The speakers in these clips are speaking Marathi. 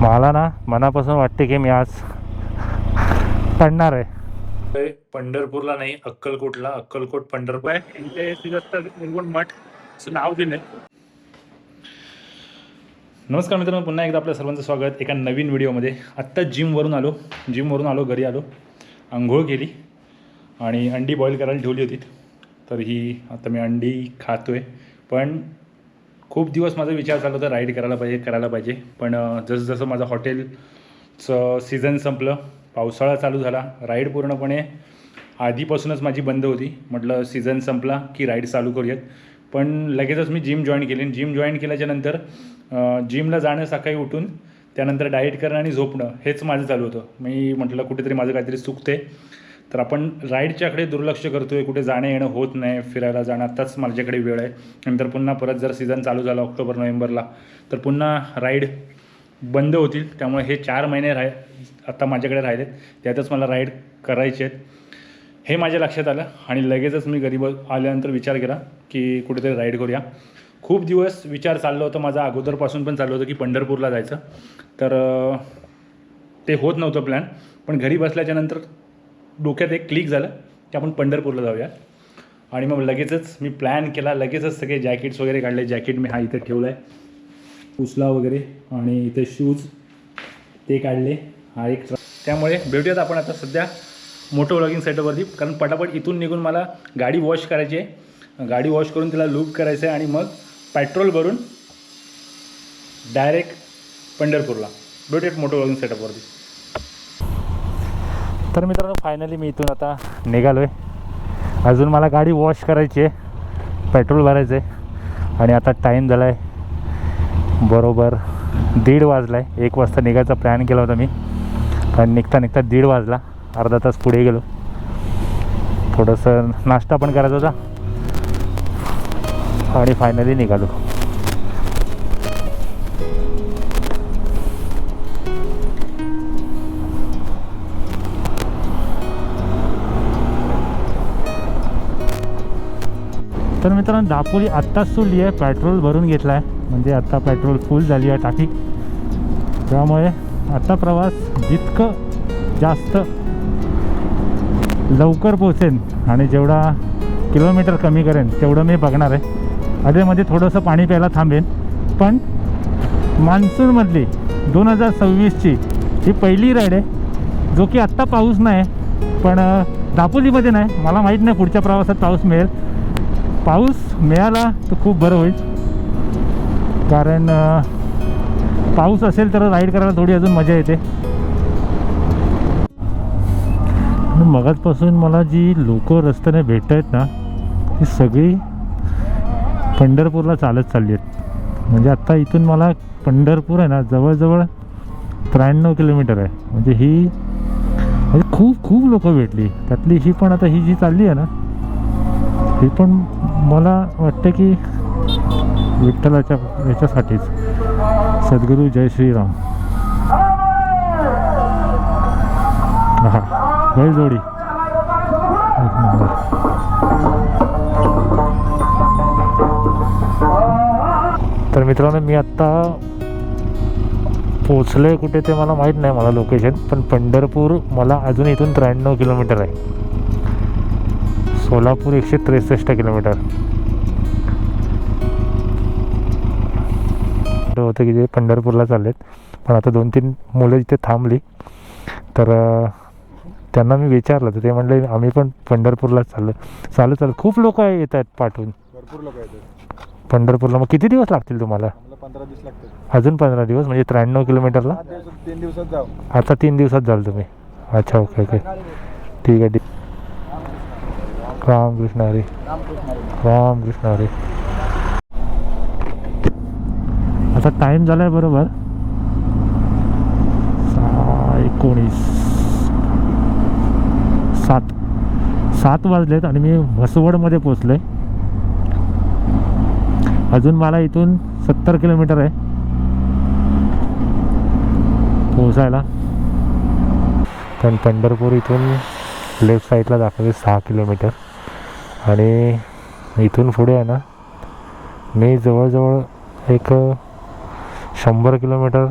मला ना मनापासून वाटते की मी आज पडणार आहे. पंढरपूरला नाही, अक्कलकोटला. अक्कलकोट पंढरपूर आहे मठ नाव दिले. नमस्कार मित्रांनो, पुन्हा एकदा आपल्या सर्वांचं स्वागत एका नवीन व्हिडिओमध्ये. आत्ता जिमवरून आलो, घरी आलो, आंघोळ केली आणि अंडी बॉईल करायला ठेवली होती. तर ही आता मी अंडी खातो आहे. पण खूप दिवस माझा विचार चालला होता राईड करायला पाहिजे. पण जसं माझं हॉटेलचं सीझन संपलं, पावसाळा चालू झाला, राईड पूर्णपणे आधीपासूनच माझी बंद होती. म्हटलं सीझन संपला की राईड चालू करूयात. पण लगेचच मी जिम जॉईन केली. जिम जॉईन केल्याच्यानंतर जिमला जाणं, सकाळी उठून त्यानंतर डाएट करणं आणि झोपणं हेच माझं चालू होतं. मी म्हटलं कुठेतरी माझं काहीतरी चुकते. तर आपण राईडच्याकडे दुर्लक्ष करतो आहे, कुठे जाणं येणं होत नाही, फिरायला जाणं. आत्ताच माझ्याकडे वेळ आहे. नंतर पुन्हा परत जर सीझन चालू झाला ऑक्टोबर नोव्हेंबरला तर पुन्हा राईड बंद होतील. त्यामुळे हे 4 महिने आता माझ्याकडे राहिलेत, त्यातच मला राईड करायचे आहेत हे माझ्या लक्षात आलं. आणि लगेचच मी घरी आल्यानंतर विचार केला की कुठेतरी राईड करूया. खूप दिवस विचार चाललं होतं माझा, अगोदरपासून पण चाललं होतं की पंढरपूरला जायचं. तर ते होत नव्हतं प्लॅन. पण घरी बसल्याच्यानंतर डोक्यात एक क्लिक झालं की आपण पंढरपूरला जाऊया. आणि मग लगेचच मी प्लॅन केला. लगेचच सगळे जॅकेट्स वगैरे काढले. जॅकेट मी इथे ठेवला आहे, उचला वगैरे, आणि इथे शूज ते काढले. हा एक त्यामुळे भेटूयात आपण आता सध्या मोटो व्लॉगिंग सेटअपवरती. कारण पटापट इथून निघून मला गाडी वॉश करायची आहे. गाडी वॉश करून तिला लूप करायचं आहे आणि मग पेट्रोल भरून डायरेक्ट पंढरपूरला. भेटूयात मोटो व्लॉगिंग सेटअपवरती. तर मित्रांनो, फायनली मी इथून आता निघालो आहे. अजून मला गाडी वॉश करायची आहे, पेट्रोल भरायचं आहे. आणि आता टाईम झाला आहे बरोबर 1:30 वाजला आहे. 1 वाजता निघायचा प्लॅन केला होता मी, पण निघता 1:30 वाजला. अर्धा तास पुढे गेलो. थोडंसं नाश्ता पण करायचा होता आणि फायनली निघालो. तर मित्रांनो, दापोली आत्ताच सोडली आहे, पेट्रोल भरून घेतला आहे. म्हणजे आत्ता पेट्रोल फुल झाली आहे टाकी. त्यामुळे आता प्रवास जितकं जास्त लवकर पोचेन आणि जेवढा किलोमीटर कमी करेन तेवढं मी बघणार आहे. अधेमध्ये थोडंसं पाणी प्यायला थांबेन. पण मान्सूनमधली 2026ची ही पहिली राईड आहे, जो की आत्ता पाऊस नाही. पण दापोलीमध्ये नाही, मला माहीत नाही पुढच्या प्रवासात पाऊस मिळेल. पाऊस मिळाला तर खूप बरं होईल, कारण पाऊस असेल तर राईड करायला थोडी अजून मजा येते. मगाचपासून मला जी लोक रस्त्याने भेटत आहेत ना, ती सगळी पंढरपूरला चालत चालली आहेत. म्हणजे आत्ता इथून मला पंढरपूर आहे ना, जवळजवळ 93 किलोमीटर आहे. म्हणजे खूप खूप लोक भेटली. त्यातली ही पण आता ही जी चालली आहे ना, ही पण मला वाटतं की विठ्ठलाच्या याच्यासाठीच. सद्गुरू जय श्रीराम. हा बैलजोडी एक नंबर. तर मित्रांनो, मी आत्ता पोचलो आहे कुठे ते मला माहीत नाही, मला लोकेशन. पण पंढरपूर मला अजून इथून 93 किलोमीटर आहे. सोलापूर 163 किलोमीटर होतं की जे पंढरपूरला चाललेत. पण आता 2-3 मुलं इथे थांबली, तर त्यांना मी विचारलं तर ते म्हणले आम्ही पण पंढरपूरला चालू. खूप लोक येत आहेत पाठवून, भरपूर लोक येतात पंढरपूरला. मग किती दिवस लागतील तुम्हाला? 15 दिवस लागतात. अजून 15 दिवस, म्हणजे 93 किलोमीटरला 3 दिवसात जाऊ. आता 3 दिवसात जाल तुम्ही? अच्छा, ओके ठीक आहे. रामकृष्ण हरी. रामकृष्ण हरी. आता टाईम झाला आहे बरोबर 7 वाजलेत आणि मी म्हसवडमध्ये पोचलो आहे. अजून मला इथून 70 किलोमीटर आहे पोचायला. पण पंढरपूर इथून लेफ्ट साईडला दाखवते 6 किलोमीटर. आणि इथून पुढे आहे ना मी जवळजवळ एक 100 किलोमीटर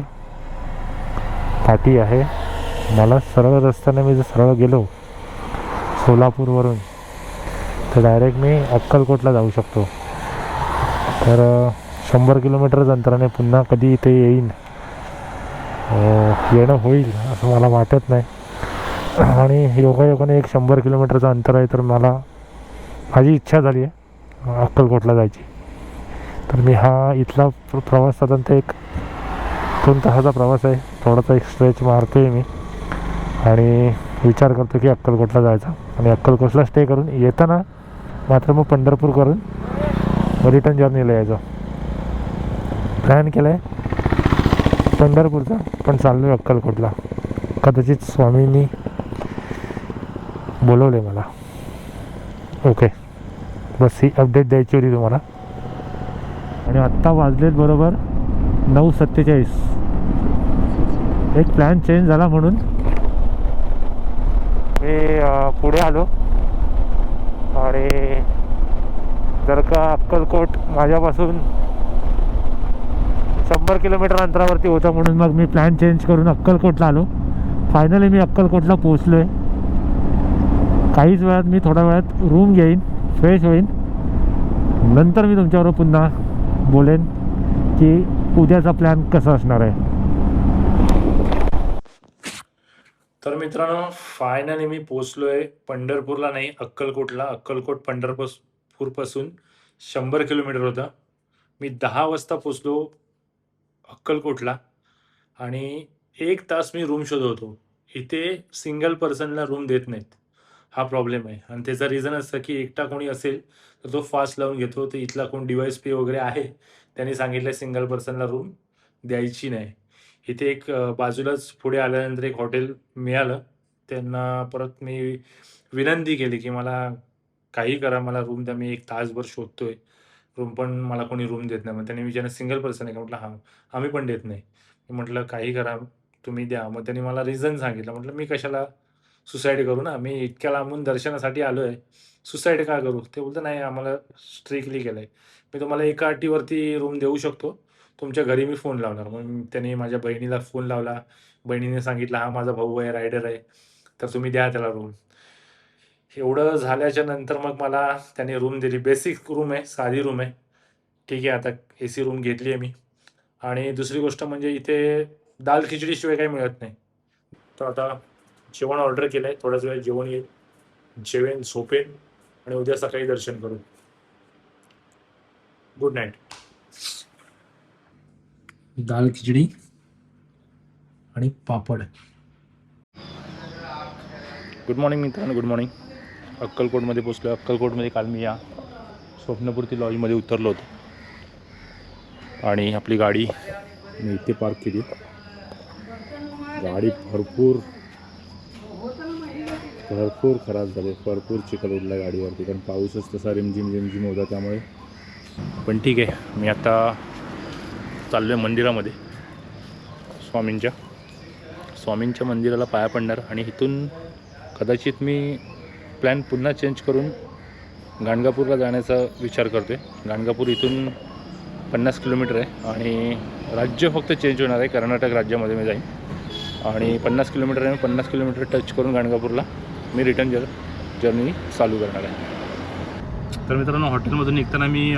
पाठी आहे. मला सरळ रस्त्याने मी जर सरळ गेलो सोलापूरवरून तर डायरेक्ट मी अक्कलकोटला जाऊ शकतो. तर 100 किलोमीटरच अंतराने पुन्हा कधी इथे येईन येणं होईल असं मला वाटत नाही. आणि योगायोगाने एक 100 किलोमीटरचं अंतर आहे तर मला माझी इच्छा झाली आहे अक्कलकोटला जायची. तर मी हा इथला प्रवास साधारणतः एक 2 तासाचा प्रवास आहे. थोडासा एक स्ट्रेच मारतो आहे मी आणि विचार करतो की अक्कलकोटला जायचा आणि अक्कलकोटला स्टे करून येताना मात्र मग पंढरपूर करून रिटर्न जर्नीला यायचं. प्लॅन केलं आहे पंढरपूरचा पण चाललो आहे अक्कलकोटला. कदाचित स्वामींनी बोलवले मला. ओके, बस ही अपडेट द्यायची होती तुम्हाला. आणि आत्ता वाजलेत बरोबर 9:47. एक प्लॅन चेंज झाला म्हणून मी पुढे आलो. आणि जर का अक्कलकोट माझ्यापासून 100 किलोमीटर अंतरावरती होतं म्हणून मग मी प्लॅन चेंज करून अक्कलकोटला आलो. फायनली मी अक्कलकोटला पोचलो आहे. काहीच वेळात मी थोड्या वेळात रूम घेईन, फ्रेश होईन, नंतर मी तुमच्याबरोबर पुन्हा बोलेन की उद्याचा प्लॅन कसा असणार आहे. तर मित्रांनो फायनली मी पोचलो आहे पंढरपूरला, नाही अक्कलकोटला. अक्कलकोट पंढरपूरपासून 100 किलोमीटर होतं. मी 10 वाजता पोचलो अक्कलकोटला आणि 1 तास मी रूम शोधत होतो. इथे सिंगल पर्सनला रूम देत नाहीत, हा प्रॉब्लेम आहे. आणि त्याचं रिझन असतं की एकटा कोणी असेल तर तो फास्ट लावून घेतो. तर इथला कोण डिवाइस पे वगैरे आहे त्यांनी सांगितलं सिंगल पर्सनला रूम द्यायची नाही. इथे एक बाजूलाच पुढे आल्यानंतर एक हॉटेल मिळालं. त्यांना परत मी विनंती केली की मला काही करा, मला रूम द्या. मी 1 तासभर शोधतोय रूम, पण मला कोणी रूम देत नाही. मग त्यांनी विचारलं सिंगल पर्सन आहे का? म्हटलं हां. आम्ही पण देत नाही. मी म्हटलं काही करा तुम्ही द्या. मग त्यांनी मला रिझन सांगितलं. म्हटलं मी कशाला सुसाईड करू ना, मी इतक्या लांबून दर्शनासाठी आलो आहे, सुसाईड का करू? ते बोलतं नाही आम्हाला स्ट्रिक्टली केलं आहे. मी तुम्हाला एका अटीवरती रूम देऊ शकतो, तुमच्या घरी मी फोन लावणार. मग त्याने माझ्या बहिणीला फोन लावला. बहिणीने सांगितलं हा माझा भाऊ आहे, रायडर आहे, तर तुम्ही द्या त्याला रूम. एवढं झाल्याच्या नंतर मग मला त्याने रूम दिली. बेसिक रूम आहे, साधी रूम आहे. ठीक आहे, आता AC रूम घेतली आहे मी. आणि दुसरी गोष्ट म्हणजे इथे दाल खिचडीशिवाय काही मिळत नाही. तर आता जेवण ऑर्डर केलं आहे, थोड्याच वेळात जेवण येईल. जेवेन, झोपेन आणि उद्या सकाळी दर्शन करू. Good night. दाल खिचडी आणि पापड. गुड मॉर्निंग मित्रांनो, गुड मॉर्निंग. अक्कलकोटमध्ये पोचलो. अक्कलकोटमध्ये काल मी या स्वप्नपूर्ती लॉजमध्ये उतरलो होतो आणि आपली गाडी मी इथे पार्क केली. गाडी भरपूर खराब झाली, भरपूर चिखल उडला गाडीवरती, कारण पाऊसच तसा रिमझिम होता त्यामुळे. पण ठीक आहे, मी आता चाललो आहे मंदिरामध्ये. स्वामींच्या मंदिराला पाया पडणार आणि इथून कदाचित मी प्लॅन पुन्हा चेंज करून गाणगापूरला जाण्याचा विचार करतो आहे. गाणगापूर इथून 50 किलोमीटर आहे आणि राज्य फक्त चेंज होणार आहे. कर्नाटक राज्यामध्ये मी जाईन आणि 50 किलोमीटर आहे. 50 किलोमीटर टच करून गाणगापूरला मी रिटर्न जर्नी चालू करणार आहे. तर मित्रांनो हॉटेलमधून निघताना मी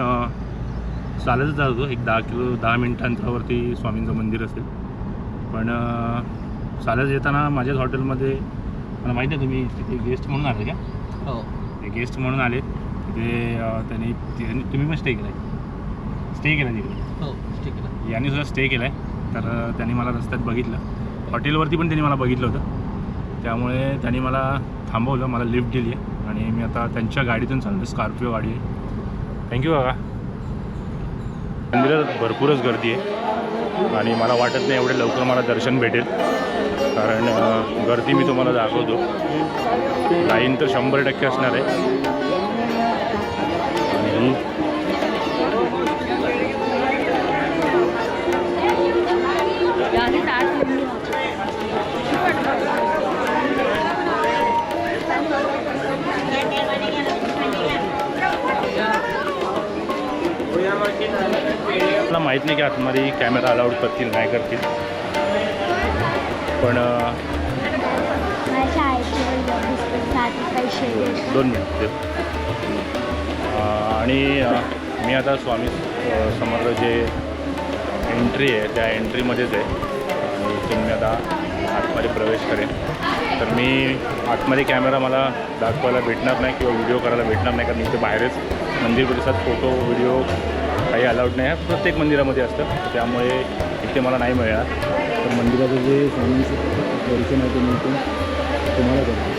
चालतच जात होतो. एक 10 मिनिटां अंतरावरती स्वामींचं मंदिर असेल. पण चालत येताना माझ्याच हॉटेलमध्ये, मला माहिती आहे तुम्ही तिथे गेस्ट म्हणून आले का? हो, ते गेस्ट म्हणून आले तिथे. तुम्ही पण स्टे केला तिकडे? हो, ठीक आहे. यांनी सुद्धा स्टे केला आहे. तर त्यांनी मला रस्त्यात बघितलं, हॉटेलवरती पण त्यांनी मला बघितलं होतं. त्यामुळे त्यांनी मला थांबवलं, मला लिफ्ट दिली आहे आणि मी आता त्यांच्या गाडीतून चाललो. स्कॉर्पिओ गाडी आहे. थँक्यू काका. मंदिरात भरपूरच गर्दी आहे आणि मला वाटत नाही एवढे लवकर मला दर्शन भेटेल, कारण गर्दी मी तुम्हाला दाखवतो. लाईन तर 100% असणार आहे. आणि माहीत नाही की आतमध्ये कॅमेरा अलाउड करतील नाही करतील, पण दोन मिनिट देतो. आणि मी आता स्वामी समर्थ जे एंट्री आहे त्या एंट्रीमध्येच आहे आणि इथून मी आता आतमध्ये प्रवेश करेन. तर मी आतमध्ये कॅमेरा मला दाखवायला भेटणार नाही किंवा व्हिडिओ करायला भेटणार नाही, कारण इथे बाहेरच मंदिर परिसरात फोटो व्हिडिओ काही अलाउड नाही आहे. प्रत्येक मंदिरामध्ये असतं, त्यामुळे इथे मला नाही मिळणार. तर मंदिराचं जे स्वामींचं दर्शन आहे ते मी इथून तुम्हाला करतो.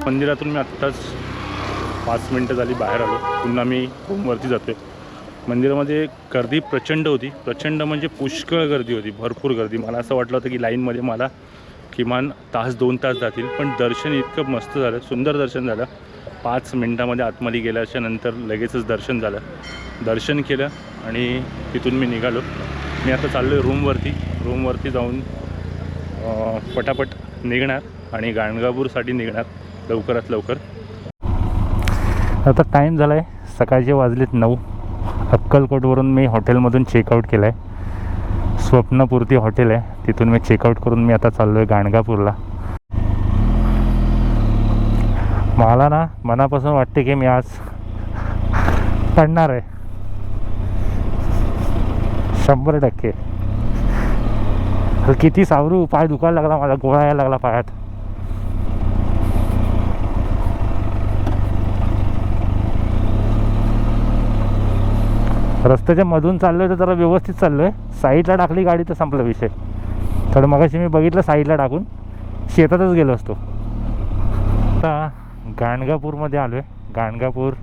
मंदिरातून मी आत्ताच 5 मिनटं झाली बाहेर आलो. पुन्हा मी रूमवरती जातो आहे. मंदिरामध्ये गर्दी प्रचंड होती, प्रचंड म्हणजे पुष्कळ गर्दी होती, भरपूर गर्दी. मला असं वाटलं होतं की लाईनमध्ये मला किमान 1-2 तास जातील, पण दर्शन इतकं मस्त झालं, सुंदर दर्शन झालं. 5 मिनटामध्ये आतमध्ये गेल्याच्या नंतर लगेचच दर्शन झालं. दर्शन केलं आणि तिथून मी निघालो. मी आता चाललो आहे रूमवरती जाऊन पटापट निघणार आणि गाणगापूरसाठी निघणार लवकरात लवकर. आता टाईम झाला आहे, सकाळचे वाजलेत 9. अक्कलकोटवरून मी हॉटेलमधून चेकआउट केलं आहे. स्वप्नपूर्ती हॉटेल आहे, तिथून मी चेकआउट करून मी आता चाललो आहे गाणगापूरला. मला ना मनापासून वाटते की मी आज पडणार आहे 100%. किती सावरू, पाय दुखायला लागला, माझा गोळा यायला लागला पायात. रस्त्याच्या मधून चाललो आहे तर जरा व्यवस्थित चाललो आहे. साईडला टाकली गाडी तर संपला विषय. तर मगाशी मी बघितलं साईडला टाकून शेतातच गेलो असतो. आता गाणगापूरमध्ये आलो आहे. गाणगापूर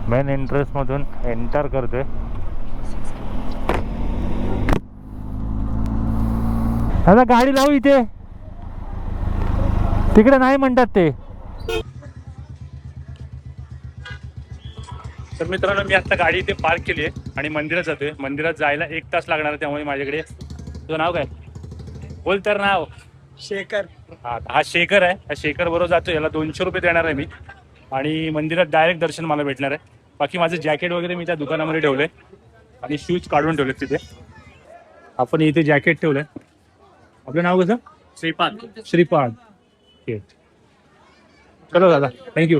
मेन एंट्रन्समधून एंटर करतो आहे. आता गाडी लावू इथे, तिकडे नाही म्हणतात ते. तर मित्रांनो, मी आता गाडी इथे पार्क केली आहे आणि मंदिरात जातोय. मंदिरात जायला 1 तास लागणार आहे, त्यामुळे माझ्याकडे. तुझं नाव काय? बोल तर नाव. शेखर. हा शेखर आहे. हा शेखर बरोबर जातो. याला 200 रुपये देणार आहे मी आणि मंदिरात डायरेक्ट दर्शन मला भेटणार आहे. बाकी माझं जॅकेट वगैरे मी त्या दुकानामध्ये ठेवलंय आणि शूज काढून ठेवलेत तिथे. आपण इथे जॅकेट ठेवलंय. आपलं नाव कसं? श्रीपाद. ओके, चलो दादा, थँक्यू.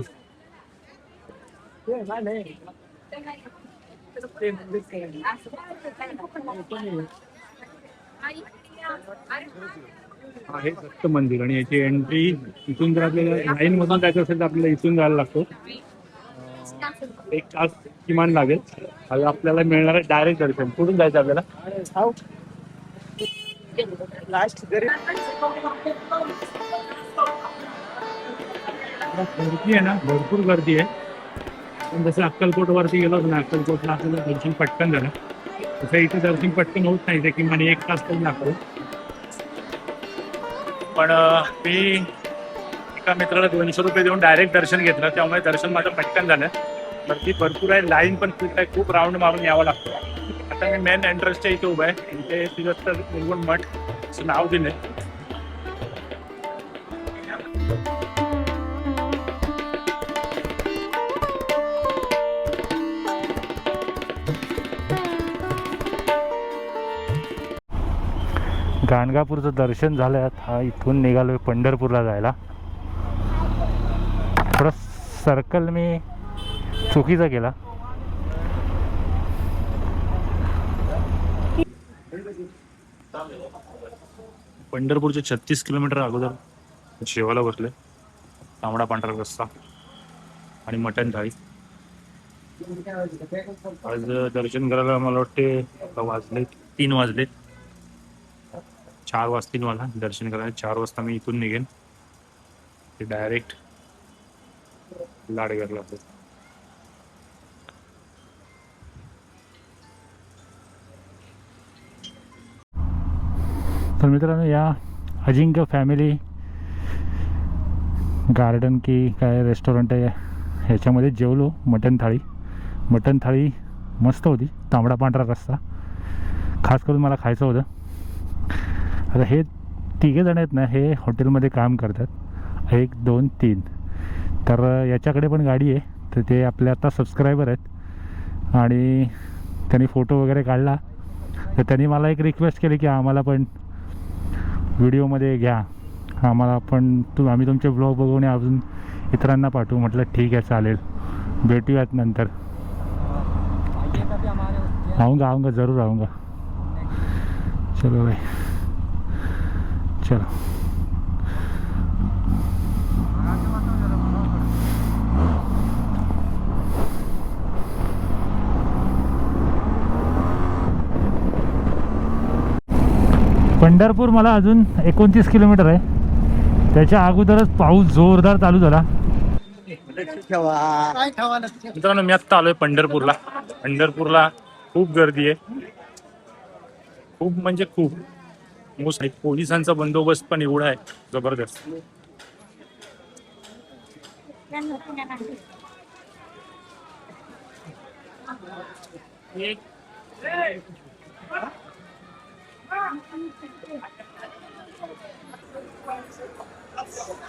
आहे दत्त मंदिर आणि याची एंट्री इथून जर आपल्याला लाईन मधून जायचं असेल तर आपल्याला इथून जायला लागतो. 1 तास किमान लागेल. आपल्याला मिळणार आहे डायरेक्ट दर्शन. कुठून जायचं आपल्याला? गर्दी आहे ना, भरपूर गर्दी आहे. पण जसं अक्कलकोटवरती गेलो ना, अक्कलकोटला आपल्याला दर्शन पटकन झालं, तसं इथे दर्शन पटकन होत नाही. ते किमान 1 तास तरी लागतो. पण मी एका मित्राला 200 रुपये देऊन डायरेक्ट दर्शन घेतलं, त्यामुळे दर्शन माझं पटकन झालं. गर्दी भरपूर आहे, लाईन पण खूप आहे, खूप राऊंड मारून यावं लागतं. आता मी मेन एंट्रन्सच्या इथे उभं आहे. इथे श्रीदत्त निर्गुण मठ असं नाव दिलंय. गाणगापूरचं दर्शन झालं. हा इथून निघालो आहे पंढरपूरला जायला. थोडं सर्कल मी चुकीचा केला. पंढरपूरचे 36 किलोमीटर अगोदर जेवायला बसले. तांबडा पांढरा रस्सा आणि मटण थाळी. आज दर्शन करायला मला वाटते 3 वाजले. 4 वाजतील मला दर्शन करायला. 4 वाजता मी इथून निघेन. ते डायरेक्ट लाडगरला. तर मित्रांनो, या अजिंक्य फॅमिली गार्डन की काय रेस्टॉरंट आहे ह्याच्यामध्ये जेवलो. मटण थाळी मस्त होती, तांबडा पांढरा रस्सा, खास करून मला खायचं होतं. आता हे तिघे जण आहेत ना, हे हॉटेलमध्ये काम करतात, 1 2 3. तर याच्याकडे पण गाडी आहे, तर ते आपले आता सबस्क्रायबर आहेत आणि त्यांनी फोटो वगैरे काढला. तर त्यांनी मला एक रिक्वेस्ट केली की आम्हाला पण व्हिडिओमध्ये घ्या, आम्हाला पण आम्ही तुमचे ब्लॉग बघून अजून इतरांना पाठवू. म्हटलं ठीक आहे चालेल, भेटूयात नंतर. आऊँगा ज़रूर आऊँगा. चलो भाई चलो. पंढरपूर मला अजून 29 किलोमीटर आहे. त्याच्या अगोदरच पाऊस जोरदार चालू झाला. मित्रांनो मी आत्ता आलोय पंढरपूरला. पंढरपूरला खूप गर्दी आहे, खूप म्हणजे खूप. पोलिसांचा बंदोबस्त पण एवढा आहे जबरदस्त.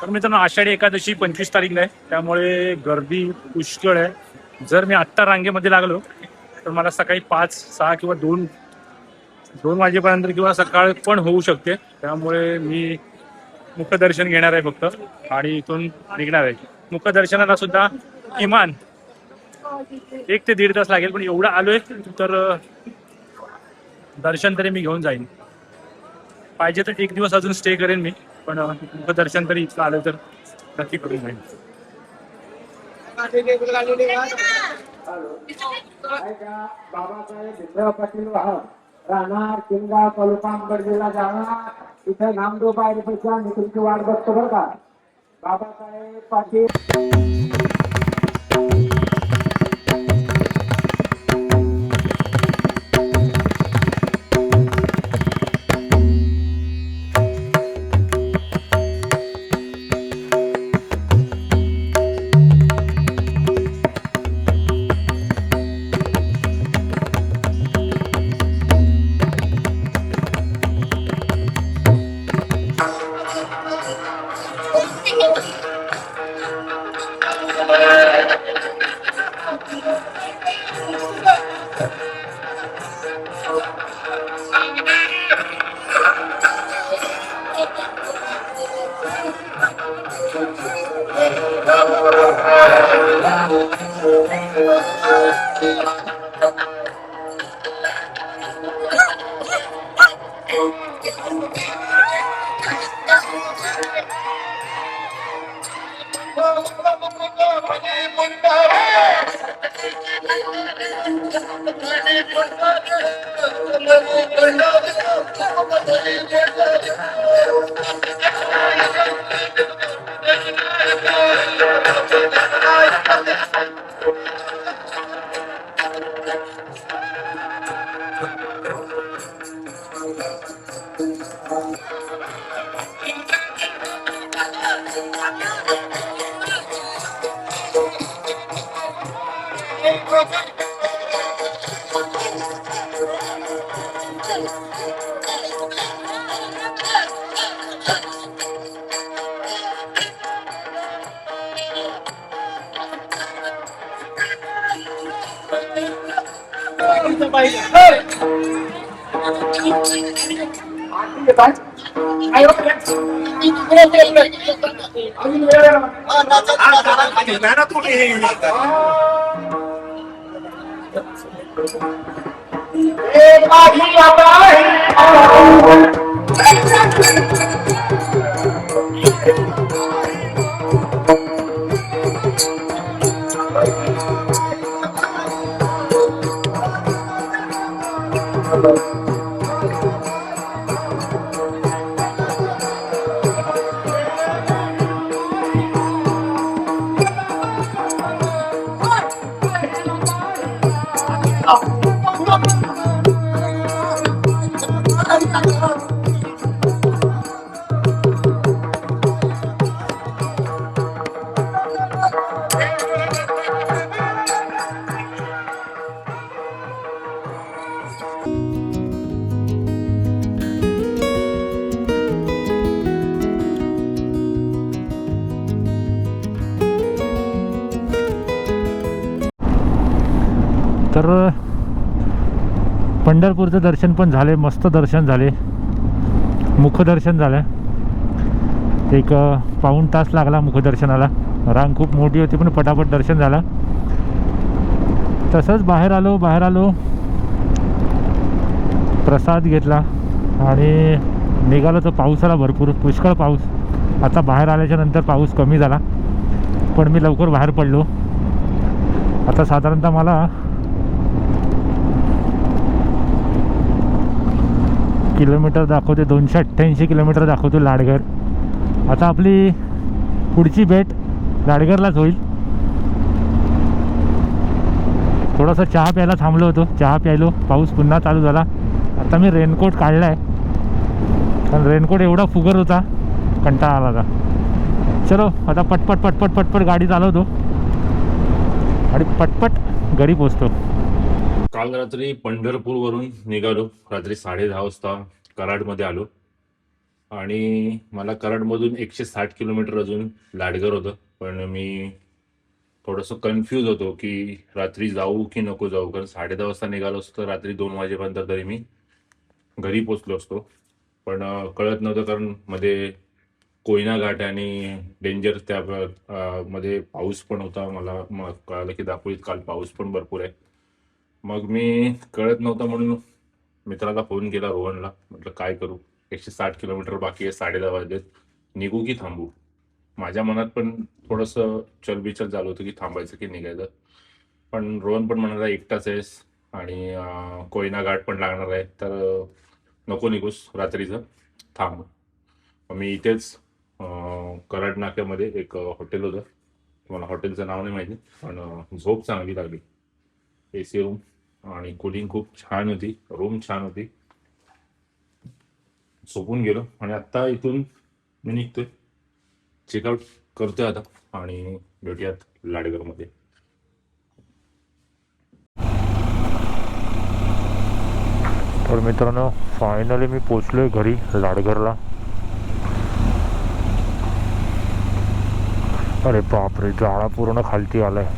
तर मित्रांनो आषाढी एकादशी 25 तारीखला आहे, त्यामुळे गर्दी पुष्कळ आहे. जर मी आत्ता रांगेमध्ये लागलो तर मला सकाळी 5 6 किंवा 2 वाजेपर्यंत किंवा सकाळ पण होऊ शकते. त्यामुळे मी मुखदर्शन घेणार आहे फक्त आणि इथून निघणार आहे. मुखदर्शनाला सुद्धा किमान 1 ते 1.5 तास लागेल, पण एवढं आलोय तर दर्शन तरी मी घेऊन जाईन. पाहिजे तर 1 दिवस अजून स्टे करेन मी, पण मुखदर्शन तरी इथलं आलं तर नक्की करून जाईन. बाबासाहेब भीमराव पाटील वाहन राहणार किंगा तालुका अंबड जिल्हा जालना. इथं नामदेव बाहेरपेक्षा मी तुमची वाट बघतो बरं का. बाबासाहेब पाटील तर पंढरपूरचं दर्शन पण झाले, मस्त दर्शन झाले, मुखदर्शन झालं. एक पाऊण तास लागला मुखदर्शनाला, रांग खूप मोठी होती पण पटापट दर्शन झालं. तसंच बाहेर आलो, प्रसाद घेतला आणि निघालो. तर पाऊस आला, भरपूर पुष्कळ पाऊस. आता बाहेर आल्याच्या नंतर पाऊस कमी झाला, पण मी लवकर बाहेर पडलो. आता साधारणतः मला किलोमीटर दाखवते, 288 किलोमीटर दाखवतो लाडघर. आता आपली पुढची भेट लाडघरलाच होईल. थोडासा चहा प्यायला थांबलो होतो, चहा प्यायलो, पाऊस पुन्हा चालू झाला. आता मी रेनकोट काढला आहे, कारण रेनकोट एवढा फुगर होता, कंटाळा आला होता. चलो आता पटपट गाडी चालवतो आणि पटपट घरी पोचतो. काल रात्री पंढरपूरवरून निघालो, रात्री 10:30 वाजता कराडमध्ये आलो आणि मला कराडमधून 160 किलोमीटर अजून लाडघर होतं. पण मी थोडंसं कन्फ्यूज होतो की रात्री जाऊ की नको जाऊ, कारण 10:30 वाजता निघालो असतो तर रात्री 2 वाजेपर्यंत तरी मी घरी पोचलो असतो. पण कळत नव्हतं, कारण मध्ये कोयना घाट आणि डेंजर त्या मध्ये पाऊस पण होता. मला मग कळालं की दापोलीत काल पाऊस पण भरपूर आहे. मग मी कळत नव्हतं म्हणून मित्राला फोन केला, रोहनला. म्हटलं काय करू, 160 किलोमीटर बाकी आहे, 10:30 वाजलेत, निघू की थांबू. माझ्या मनात पण थोडंसं चलबिचल झालं होतं की थांबायचं की निघायचं. पण रोहन पण म्हणाला एकटाच आहेस आणि कोयना घाट पण लागणार आहे, तर नको निघूस रात्रीचं, थांब. मग मी इथेच कराड नाक्यामध्ये एक हॉटेल होतं, तुम्हाला हॉटेलचं नाव नाही माहिती, पण झोप चांगली लागली. AC रूम आणि कूलिंग खूप छान होती, रूम छान होती. झोपून गेलो आणि आत्ता इथून मी निघतोय, चेकआउट करतोय आता आणि भेटूयात लाडघरमध्ये. तर मित्रांनो, फायनली मी पोचलोय घरी लाडघरला. अरे बापरे, जाळा पूर्ण खालती आलाय.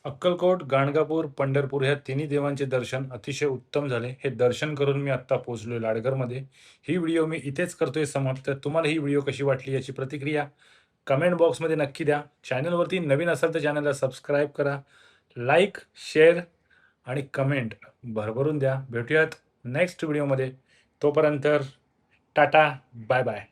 अक्कलकोट, गाणगापूर, पंढरपूर ह्या तिन्ही देवांचे दर्शन अतिशय उत्तम झाले. हे दर्शन करून मी आत्ता पोहोचलोय लाडघरमध्ये. ही व्हिडिओ मी इथेच करतोय समाप्त. तुम्हाला ही व्हिडिओ कशी वाटली याची प्रतिक्रिया कमेंट बॉक्समध्ये नक्की द्या. चॅनलवरती नवीन असाल तर चॅनलला सबस्क्राईब करा, लाईक, शेअर आणि कमेंट भरभरून द्या. भेटूयात नेक्स्ट व्हिडिओमध्ये. तोपर्यंत टाटा, बाय बाय.